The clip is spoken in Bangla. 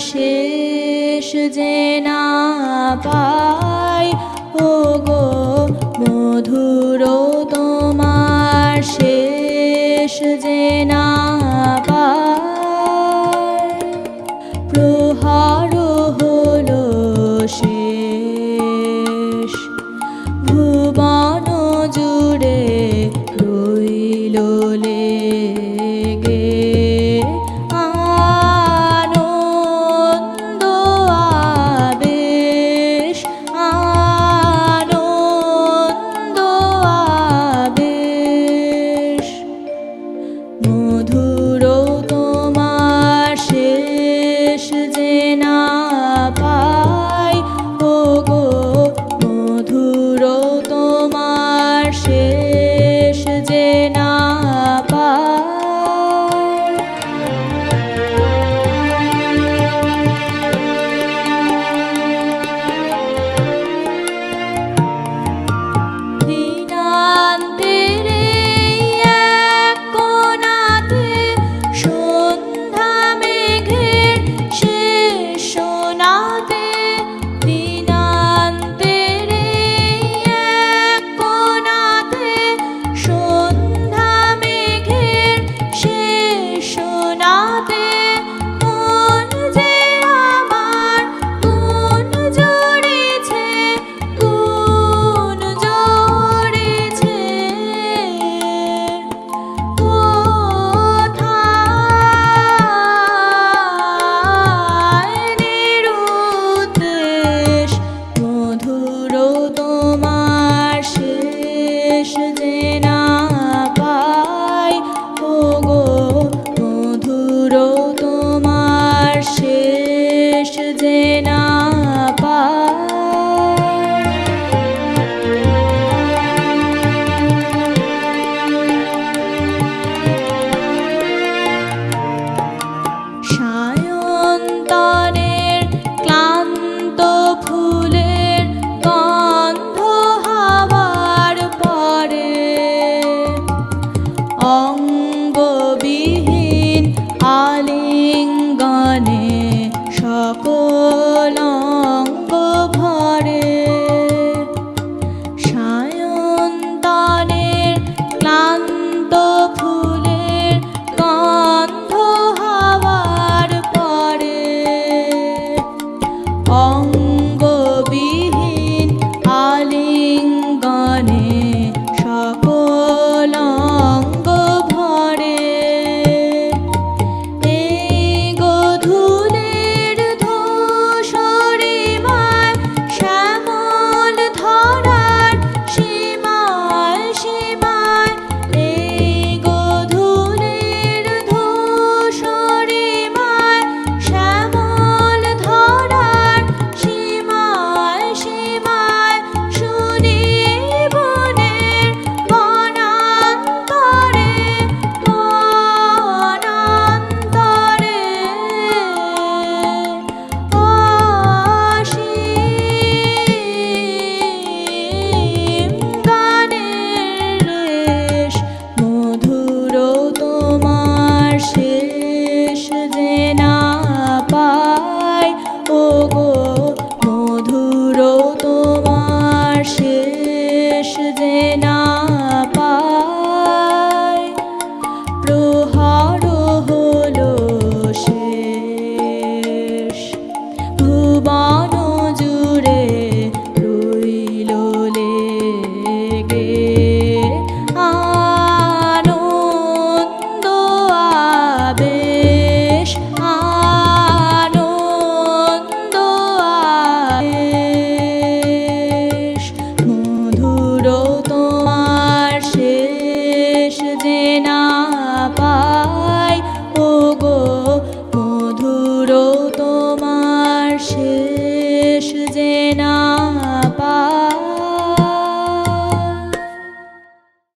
শেষ যে না পাই, ওগো মধুর তোমার শেষ যে না পাই। প্রহর হলো শেষ, ভুবন জুড়ে রইল লেগে আনন্দ আবেশ, আনন্দ আবেশ। মধুর তোমার শেষ যে না পাই, ওগো মধুর তোমার শেষ যে না পাই। দিনান্তের এক কোণাতে সন্ধ্যা মেঘের শেষ সোনাতে, দিনান্তের এক কোণাতে সন্ধ্যা মেঘের শেষ সোনাতে, মন যে আমার গুণ জুড়েছে, গুণ জুড়েছে। কোথায় নিরুদ্দেশ, মধুর তোমার শেষ যে না পাই, ওগো মধুর তোমার শেষ যে না পাই। সায়ন্তনের ক্লান্ত ফুলের গন্ধ হাওয়ার পরে, অঙ্গবিহীন আলিঙ্গনে সকল অঙ্গ ভরে। সায়ন্তনের ক্লান্ত ফুলের গন্ধ হাওয়ার পরে, অঙ্গবিহীন আলিঙ্গনে সকল অঙ্গ ভরে। এই গধূলির ধূসরিমায় শ্যামল ধরার সীমায় সীমায়, এই গধূলির ধূসরিমায় শ্যামল ধরার সীমায় সীমায়, শুনি বনের বনান্তরে বনান্তরে অসীম গানের রেশ। মধুর তোমার শেষ যে না পাই, ওগো মধুর তোমার শেষ যে না পাই।